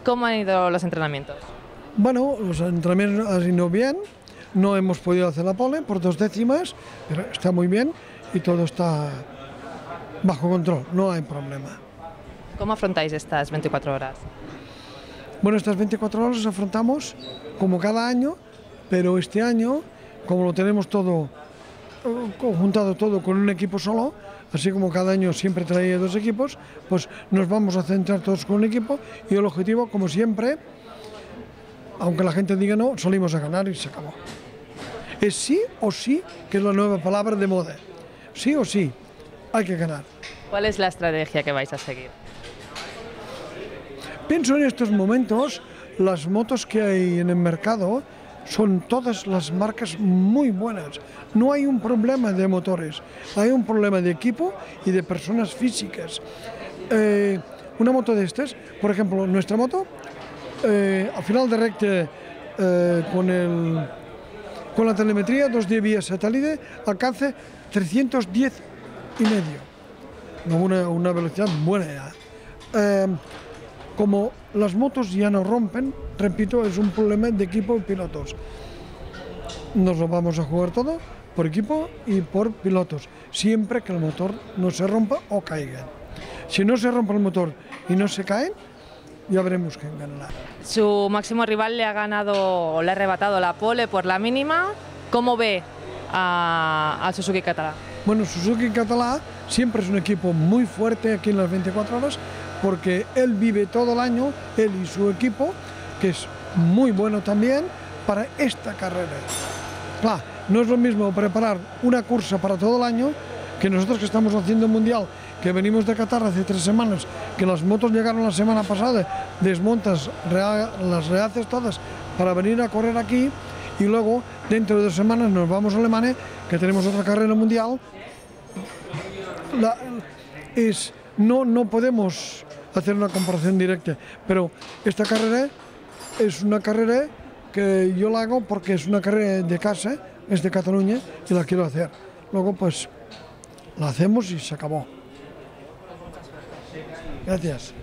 ¿Cómo han ido los entrenamientos? Bueno, los entrenamientos han ido bien, no hemos podido hacer la pole por 2 décimas, pero está muy bien y todo está bajo control, no hay problema. ¿Cómo afrontáis estas 24 horas? Bueno, estas 24 horas las afrontamos como cada año, pero este año, como lo tenemos todo conjuntado todo con un equipo solo, así como cada año siempre traía 2 equipos, pues nos vamos a centrar todos con un equipo y el objetivo, como siempre, aunque la gente diga no, salimos a ganar y se acabó. Es sí o sí, que es la nueva palabra de moda. Sí o sí, hay que ganar. ¿Cuál es la estrategia que vais a seguir? Pienso en estos momentos, las motos que hay en el mercado son todas las marcas muy buenas. No hay un problema de motores, hay un problema de equipo y de personas físicas. Una moto de estas, por ejemplo, nuestra moto, al final de recta con la telemetría 2 vía satélite alcanza 310,5. Una velocidad buena ya. Como las motos ya no rompen, repito, es un problema de equipo y pilotos. Nos lo vamos a jugar todo por equipo y por pilotos, siempre que el motor no se rompa o caiga. Si no se rompe el motor y no se cae, ya veremos quién ganará. Su máximo rival le ha arrebatado la pole por la mínima. ¿Cómo ve a Suzuki Català? Bueno, Suzuki Català siempre es un equipo muy fuerte aquí en las 24 horas, porque él vive todo el año, él y su equipo, que es muy bueno también para esta carrera. Claro, no es lo mismo preparar una cursa para todo el año que nosotros que estamos haciendo el Mundial, que venimos de Qatar hace 3 semanas, que las motos llegaron la semana pasada, desmontas, las rehaces todas para venir a correr aquí y luego dentro de 2 semanas nos vamos a Alemania, que tenemos otra carrera mundial. No podemos hacer una comparación directa, pero esta carrera es una carrera que yo la hago porque es una carrera de casa, es de Cataluña y la quiero hacer. Luego pues la hacemos y se acabó. Gracias.